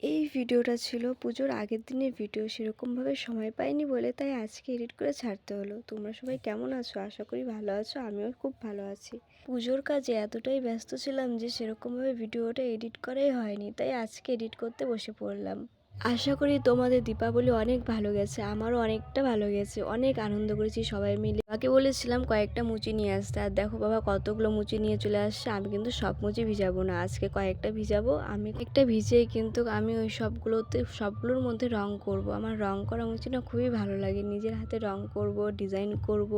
এই ভিডিওটা ছিল পুজোর আগের দিনের ভিডিও। সেরকমভাবে সময় পাইনি বলে তাই আজকে এডিট করে ছাড়তে হলো। তোমরা সবাই কেমন আছো? আশা করি ভালো আছো। আমিও খুব ভালো আছি। পুজোর কাজে এতটাই ব্যস্ত ছিলাম যে সেরকমভাবে ভিডিওটা এডিট করাই হয়নি, তাই আজকে এডিট করতে বসে পড়লাম। আশা করি তোমাদের দীপাবলি অনেক ভালো গেছে। আমারও অনেকটা ভালো গেছে, অনেক আনন্দ করেছি সবাই মিলে। বাবাকে বলেছিলাম কয়েকটা মুচি নিয়ে আসতে, আর দেখো বাবা কতগুলো মুচি নিয়ে চলে আসছে। আমি কিন্তু সব মুচি ভিজাবো না, আজকে কয়েকটা ভিজাবো। আমি একটা ভিজেই কিন্তু আমি ওই সবগুলোর মধ্যে রং করব। আমার রং করা মুচি না খুবই ভালো লাগে, নিজের হাতে রং করব, ডিজাইন করব।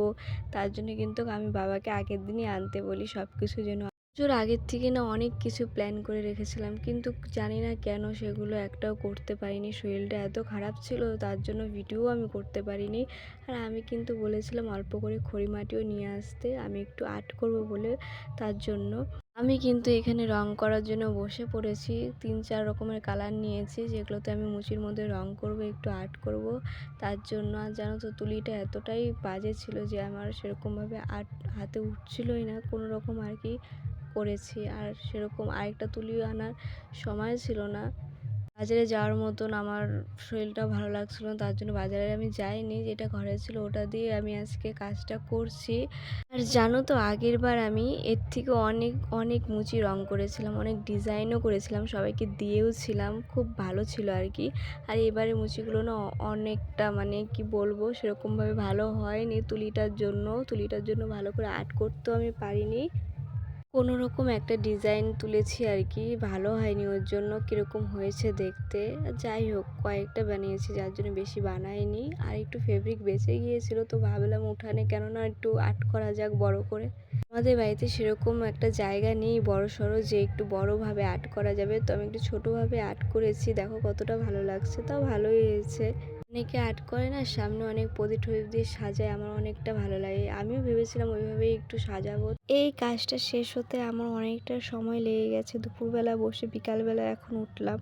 তার জন্য কিন্তু আমি বাবাকে আগের দিনই আনতে বলি সব কিছু যেন। পুজোর আগের থেকে না অনেক কিছু প্ল্যান করে রেখেছিলাম, কিন্তু জানি না কেন সেগুলো একটাও করতে পারিনি। শরীরটা এত খারাপ ছিল, তার জন্য ভিডিও আমি করতে পারিনি। আর আমি কিন্তু বলেছিলাম অল্প করে খড়ি মাটিও নিয়ে আসতে, আমি একটু আর্ট করব বলে। তার জন্য আমি কিন্তু এখানে রং করার জন্য বসে পড়েছি। 3-4 রকমের কালার নিয়েছি, যেগুলোতে আমি মুচির মধ্যে রং করব, একটু আর্ট করব। তার জন্য আর জানো তো তুলিটা এতটাই বাজে ছিল যে আমার সেরকমভাবে আর্ট হাতে উঠছিলই না, কোনো রকম আর কি করেছি। আর সেরকম আরেকটা তুলিও আনার সময় ছিল না। বাজারে যাওয়ার মতন আমার শরীরটাও ভালো লাগছিল না, তার জন্য বাজারে আমি যাইনি। যেটা ঘরে ছিল ওটা দিয়ে আমি আজকে কাজটা করছি। আর জানো তো আগের বার আমি এর থেকে অনেক অনেক মুচি রং করেছিলাম, অনেক ডিজাইনও করেছিলাম, সবাইকে দিয়েওছিলাম, খুব ভালো ছিল আর কি। আর এবারে মুচিগুলো না অনেকটা মানে কি বলবো, সেরকমভাবে ভালো হয়নি। তুলিটার জন্য ভালো করে আর্ট করতেও আমি পারিনি। কোনো রকম একটা ডিজাইন তুলেছি আর কি, ভালো হয়নি ওর জন্য। কীরকম হয়েছে দেখতে। যাই হোক, কয়েকটা বানিয়েছি, যার জন্য বেশি বানাইনি। আর একটু ফেব্রিক বেঁচে গিয়েছিল, তো ভাবলাম উঠানে কেননা একটু আর্ট করা যাক বড় করে। আমাদের বাড়িতে সেরকম একটা জায়গা নেই বড় সড়ো যে একটু বড়োভাবে আর্ট করা যাবে, তো আমি একটু ছোটোভাবে আর্ট করেছি। দেখো কতটা ভালো লাগছে, তাও ভালোই হয়েছে। অনেকে আর্ট করে না, সামনে অনেক প্রদীপ টদীপ দিয়ে সাজায়, আমার অনেকটা ভালো লাগে। আমিও ভেবেছিলাম ওইভাবেই একটু সাজাবো। এই কাজটা শেষ হতে আমার অনেকটা সময় লেগে গেছে। দুপুরবেলা বসে বিকালবেলা এখন উঠলাম।